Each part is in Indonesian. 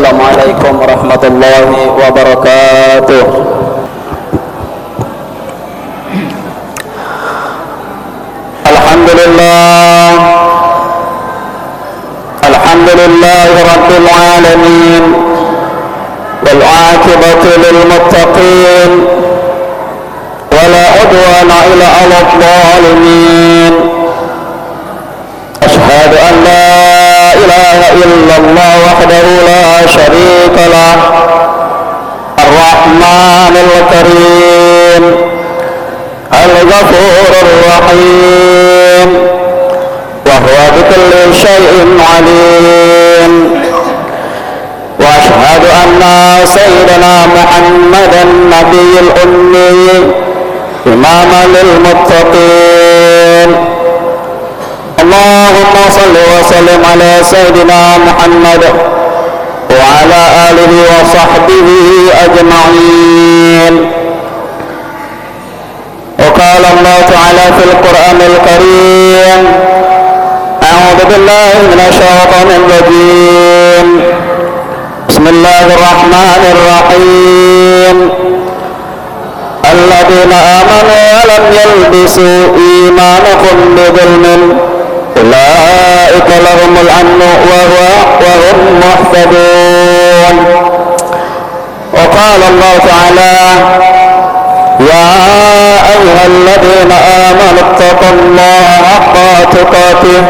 Assalamualaikum warahmatullahi wabarakatuh. Alhamdulillah rabbil alamin wal 'aqibatu lil muttaqin wala 'udwana illa 'alal zalimin. Ashhadu an la ilaha illallah wahdahu la syarika lah ar-rahmanul karim al-ghafurur rahim wa huwa bikulli syai'in alim. Wa ashhadu anna sayyidana Muhammadan nabiyyul ummi imaman lil muttaqin. Allahumma salli wa sallim ala sayyidina Muhammad wa ala alihi wa sahbihi ajma'in. Wa qala Allah ta'ala fil Qur'anil Karim, a'udzu billahi minasy syaithanir rajim. Bismillahirrahmanirrahim. Alladzina amanu wa lam yalbisu imanahum bidzulmin ulaika lahumul amnu wa hum muhtadun. Wa qala Allah ta'ala, ya ayyuhalladzina amanu ittaqullaha haqqa tuqatih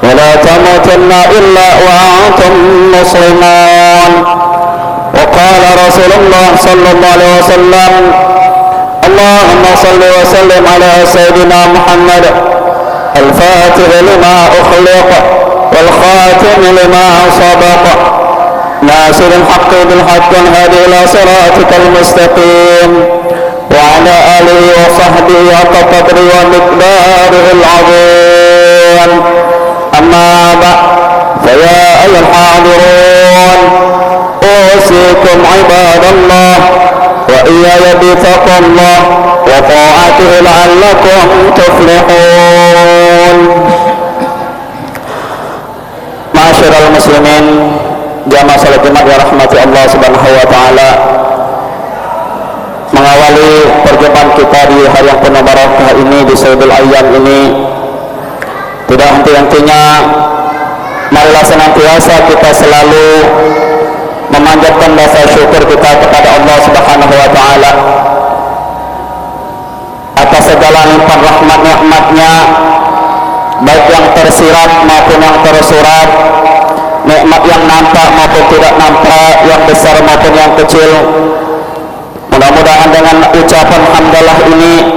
wa la tamutunna illa wa antum muslimun. Wa qala Rasulullah sallallahu alaihi wasallam, Allahumma salli wa sallim ala sayyidina Muhammad al-fatih lima ukhliq wal khatim lima sabaq nasiril haqqi bil haqqi hadi ila siratikal mustaqim wa ala alihi wa sahbihi haqqa qadri wa miqdarihil azim. Amma ba'd, fa ya ayyuhal hadirun, usikum ibadallah wa iyaya bitaqwallah wa ta'atihi la'allakum tuflihun. Ma'asyiral muslimin, jamaah salat Jumat yang rahmati Allah Subhanahu wa taala. Mengawali perjumpaan kita di hari yang penuh barakah ini, di Sayyidul Ayyam ini, tidak henti-hentinya marilah senantiasa kita selalu memanjatkan rasa syukur kita kepada Allah Subhanahu wa taala atas segala limpahan rahmat nikmatnya, baik yang tersirat maupun yang tersurat, nikmat yang nampak maupun tidak nampak, yang besar maupun yang kecil. Mudah-mudahan dengan ucapan hamdalah ini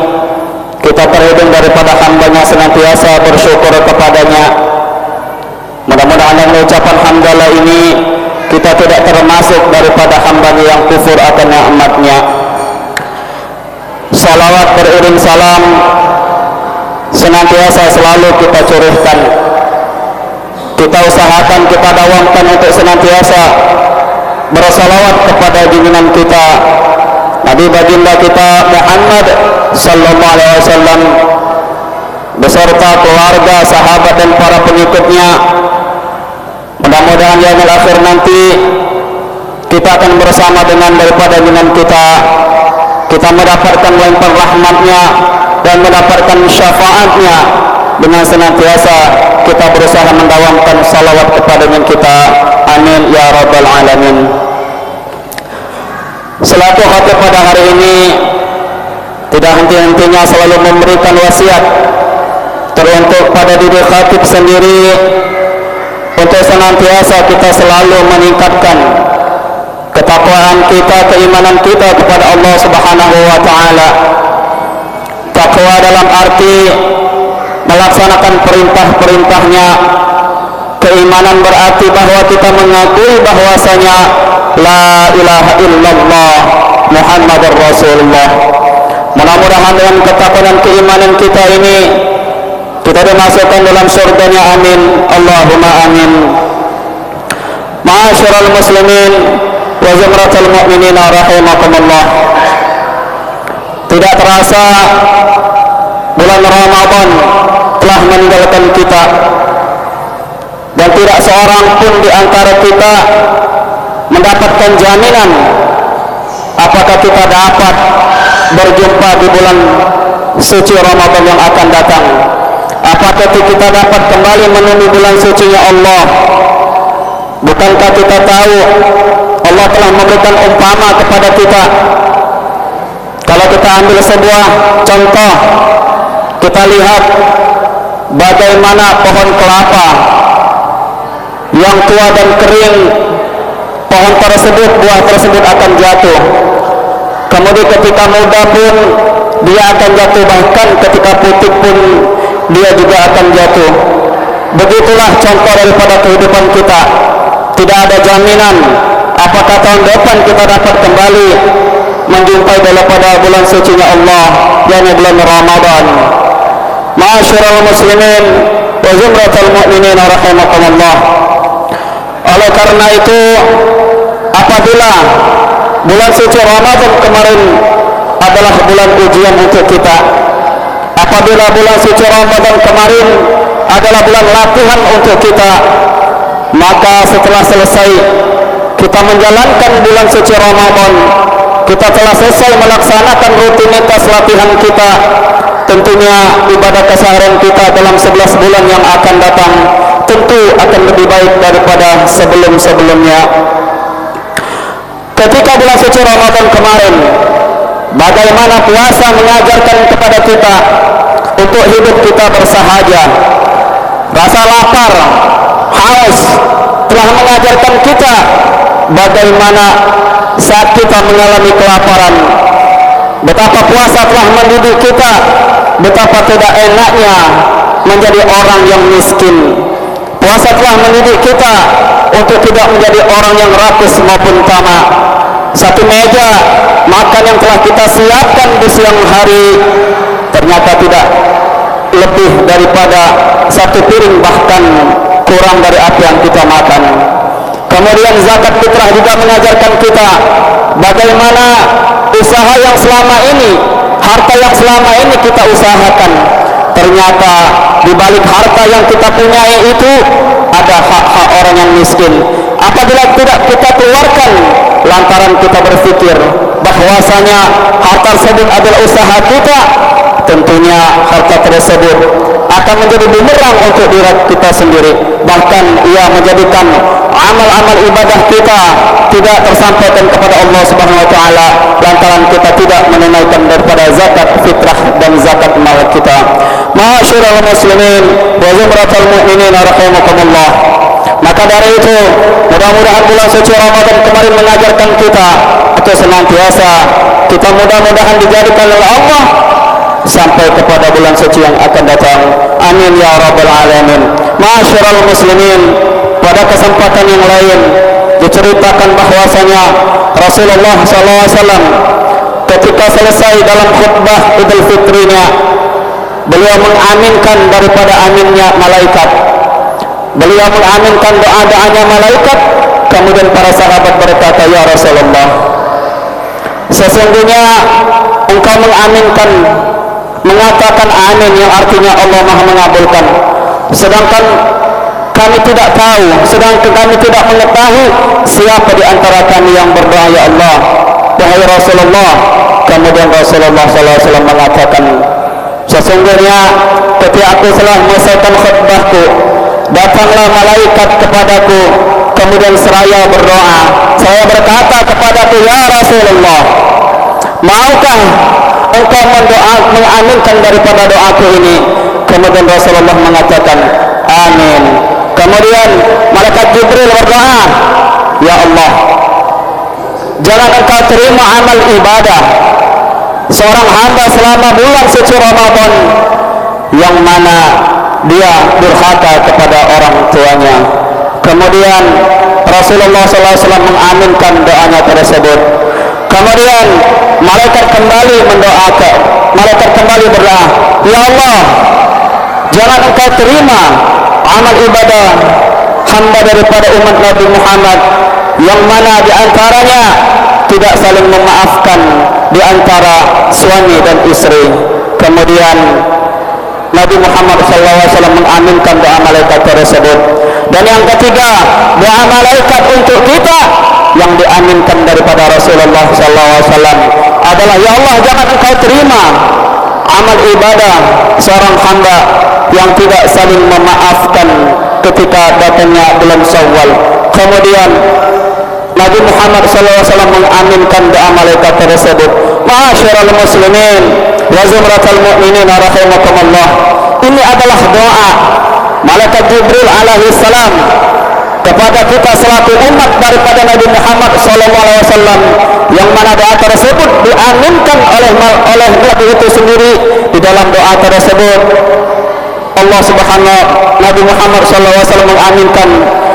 kita terhidung daripada hambanya senantiasa bersyukur kepadanya. Mudah-mudahan dengan ucapan hamdalah ini kita tidak termasuk daripada hambanya yang kufur akan nikmatnya. Salawat beriring salam senantiasa selalu kita curahkan, kita usahakan, kita dawamkan untuk senantiasa bersalawat kepada junjungan kita Nabi baginda kita Muhammad sallallahu alaihi wasallam beserta keluarga, sahabat dan para pengikutnya. Mudah-mudahan yaumul akhir nanti kita akan bersama dengan daripada junjungan kita mendapatkan limpahan rahmatnya dan mendapatkan syafaatnya dengan senantiasa kita berusaha mendawamkan salawat kepada junjungan kita. Amin ya rabbal alamin. Selaku khatib pada hari ini tidak henti-hentinya selalu memberikan wasiat teruntuk pada diri khatib sendiri untuk senantiasa kita selalu meningkatkan ketakwaan kita, keimanan kita kepada Allah Subhanahu wa taala. Takwa dalam arti melaksanakan perintah-perintahnya. Keimanan berarti bahwa kita mengakui bahwasanya la ilaha illallah Muhammadur Rasulullah. Mudah-mudahan dengan ketakwaan dan keimanan kita ini kita dimasukkan dalam surganya. Amin Allahumma amin. Ma'asyiral muslimin wa zumratul mu'minin rahimakumullah. Tidak terasa bulan Ramadan telah meninggalkan kita, dan tidak seorang pun di antara kita mendapatkan jaminan apakah kita dapat berjumpa di bulan suci Ramadan yang akan datang. Apakah kita dapat kembali menemui bulan sucinya Allah? Bukankah kita tahu Allah telah memberikan umpama kepada kita? Kalau kita ambil sebuah contoh, kita lihat bagaimana pohon kelapa yang tua dan kering, pohon tersebut, buah tersebut akan jatuh. Kemudian ketika muda pun dia akan jatuh, bahkan ketika putih pun dia juga akan jatuh. Begitulah contoh daripada kehidupan kita. Tidak ada jaminan apakah tahun depan kita dapat kembali menjumpai daripada bulan sucinya Allah, yakni bulan Ramadan. Ma'asyiral muslimin wa zumratal mu'minin rahimakumullah. Oleh karena itu, apabila bulan suci Ramadan kemarin adalah bulan ujian untuk kita, apabila bulan suci Ramadan kemarin adalah bulan latihan untuk kita, maka setelah selesai kita menjalankan bulan suci Ramadan, kita telah selesai melaksanakan rutinitas latihan kita. Tentunya ibadah keseharian kita dalam 11 bulan yang akan datang tentu akan lebih baik daripada sebelum-sebelumnya. Ketika bulan suci Ramadan kemarin, bagaimana puasa mengajarkan kepada kita untuk hidup kita bersahaja. Rasa lapar, haus telah mengajarkan kita bagaimana saat kita mengalami kelaparan. Betapa puasa telah mendidik kita betapa tidak enaknya menjadi orang yang miskin. Puasa telah mendidik kita untuk tidak menjadi orang yang rakus maupun tamak. Satu meja makan yang telah kita siapkan di siang hari ternyata tidak lebih daripada satu piring, bahkan kurang dari apa yang kita makan. Kemudian zakat fitrah juga mengajarkan kita bagaimana usaha yang selama ini, harta yang selama ini kita usahakan, ternyata di balik harta yang kita punyai itu ada hak-hak orang yang miskin. Apabila tidak kita keluarkan lantaran kita berpikir bahwasanya harta tersebut adalah usaha kita, tentunya harta tersebut akan menjadi bumerang untuk diri kita sendiri. Bahkan ia menjadikan amal-amal ibadah kita tidak tersampaikan kepada Allah Subhanahu wa taala lantaran kita tidak menunaikan daripada zakat fitrah dan zakat mal kita. Ma'asyiral muslimin wa zumratal mu'minin rahimakumullah. Maka dari itu, mudah-mudahan bulan suci Ramadan kemarin mengajarkan kita untuk senantiasa kita mudah-mudahan dijadikan oleh Allah sampai kepada bulan suci yang akan datang. Amin ya rabbal alamin. Ma'asyiral muslimin, pada kesempatan yang lain diceritakan bahwasanya Rasulullah SAW ketika selesai dalam khutbah Idul Fitrinya, beliau mengaminkan daripada aminnya malaikat. Beliau mengaminkan doa-doanya malaikat. Kemudian para sahabat berkata, ya Rasulullah, sesungguhnya engkau mengaminkan, mengatakan amin yang artinya Allah Maha mengabulkan, sedangkan kami tidak tahu, sedangkan kami tidak mengetahui siapa di antara kami yang berdoa ya Allah, wahai Rasulullah. Kemudian Rasulullah SAW mengatakan, sesungguhnya ketika aku telah menyelesaikan khutbahku, datanglah malaikat kepadaku, kemudian seraya berdoa. Saya berkata kepadaku, ya Rasulullah, maukah engkau mengaminkan daripada doaku ini? Kemudian Rasulullah mengatakan, amin. Kemudian malaikat Jibril berdoa, ya Allah, jangan engkau terima amal ibadah seorang hamba selama bulan suci Ramadan yang mana dia durhaka kepada orang tuanya. Kemudian Rasulullah SAW mengaminkan doanya tersebut. Kemudian malaikat kembali mendoakan, malaikat kembali berdoa, ya Allah, jangan engkau terima amal ibadah hamba daripada umat Nabi Muhammad yang mana diantaranya tidak saling memaafkan di antara suami dan istri. Kemudian Nabi Muhammad SAW mengaminkan doa malaikat tersebut. Dan yang ketiga, doa malaikat untuk kita yang diaminkan daripada Rasulullah SAW adalah, ya Allah, jangan Engkau terima amal ibadah seorang hamba yang tidak saling memaafkan ketika datangnya bulan Syawal. Kemudian Nabi Muhammad SAW mengaminkan doa malaikat tersebut. Ma'asyiral muslimin wa zumratal mu'minin rahimakumullah, ini adalah doa malaikat Jibril alaihi salam kepada kita selaku umat daripada Nabi Muhammad SAW, yang mana doa tersebut diaminkan oleh Nabi itu sendiri. Di dalam doa tersebut Allah Subhanahu Nabi Muhammad SAW mengaminkan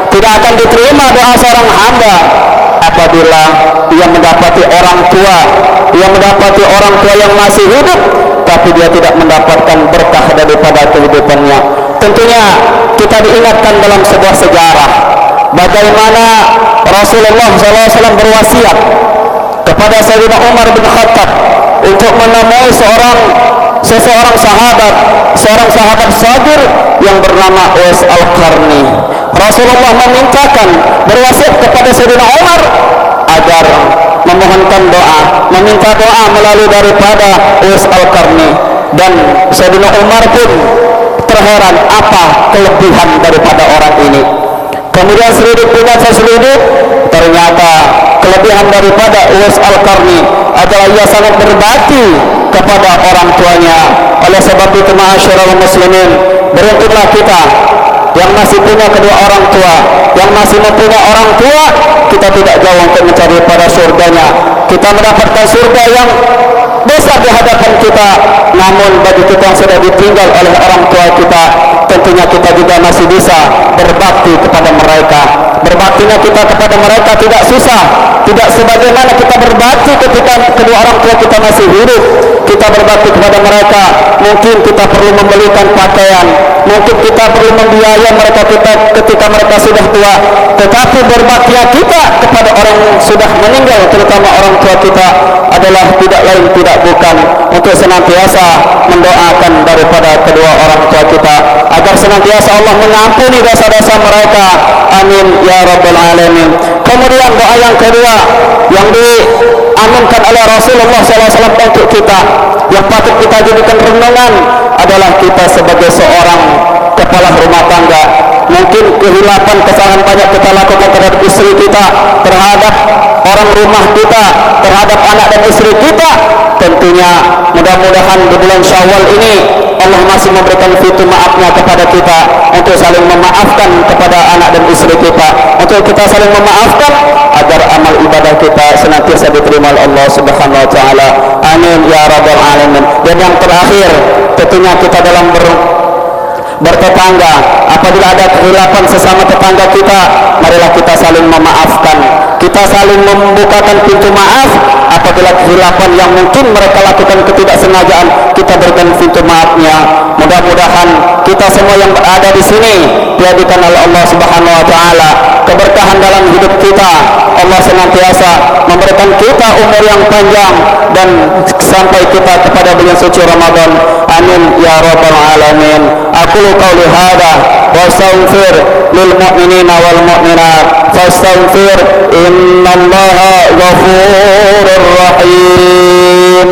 tidak akan diterima doa seorang hamba apabila ia mendapati orang tua, yang masih hidup, tapi dia tidak mendapatkan berkah daripada kehidupannya. Tentunya kita diingatkan dalam sebuah sejarah bagaimana Rasulullah SAW berwasiat kepada Sayyidina Umar bin Khattab untuk menemui seseorang sahabat Sabir yang bernama Uwais Al-Qarni. Rasulullah berwasiat kepada Sayyidina Umar agar meminta doa melalui daripada Uwais Al-Qarni, dan Sayyidina Umar pun terheran apa kelebihan daripada orang ini. Kemudian seliduk, ternyata kelebihan daripada Uwais Al-Qarni adalah ia sangat berbakti kepada orang tuanya. Oleh sebab itu, ma'asyiral muslimin, beruntunglah kita yang masih punya kedua orang tua, yang masih mempunyai orang tua, kita tidak jauh untuk mencari pada surganya. Kita mendapatkan surga yang besar di hadapan kita. Namun bagi kita yang sudah ditinggal oleh orang tua kita, tentunya kita juga masih bisa berbakti kepada mereka. Berbaktinya kita kepada mereka tidak susah, tidak sebagaimana kita berbakti ketika kedua orang tua kita masih hidup. Kita berbakti kepada mereka, mungkin kita perlu membelikan pakaian, mungkin kita perlu membiayai mereka ketika mereka sudah tua. Tetapi berbaktinya kita kepada orang yang sudah meninggal, terutama orang tua kita, adalah tidak lain tidak bukan untuk senantiasa mendoakan daripada kedua orang tua kita agar senantiasa Allah mengampuni dosa-dosa mereka. Amin ya rabbal alamin. Kemudian doa yang kedua yang diaminkan oleh Rasulullah SAW untuk kita, yang patut kita jadikan renungan, adalah kita sebagai seorang kepala rumah tangga. Mungkin kehilapan, kesalahan banyak kita lakukan terhadap istri kita, terhadap orang rumah kita, terhadap anak dan istri kita. Tentunya mudah-mudahan di bulan Syawal ini Allah masih memberikan fitur maafnya kepada kita untuk saling memaafkan kepada anak dan istri kita, untuk kita saling memaafkan agar amal ibadah kita senantiasa diterima oleh Allah Subhanahu wa taala. Amin ya rabbal alamin. Dan yang terakhir, tentunya kita dalam bertetangga, apabila ada kehilapan sesama tetangga kita, marilah kita saling memaafkan, kita saling membukakan pintu maaf. Apabila kehilapan yang mungkin mereka lakukan ketidaksengajaan, kita berikan pintu maafnya. Mudah-mudahan kita semua yang berada di sini dijadikan oleh Allah Subhanahu wa taala keberkahan dalam hidup kita. Allah senantiasa memberikan kita umur yang panjang dan sampai kita kepada bulan suci Ramadan. Amin ya rabbal alamin. Aqulu qawli hadza wa astaghfir lil mu'minina wal mu'minat fastaghfir innallaha ghafurur rahim.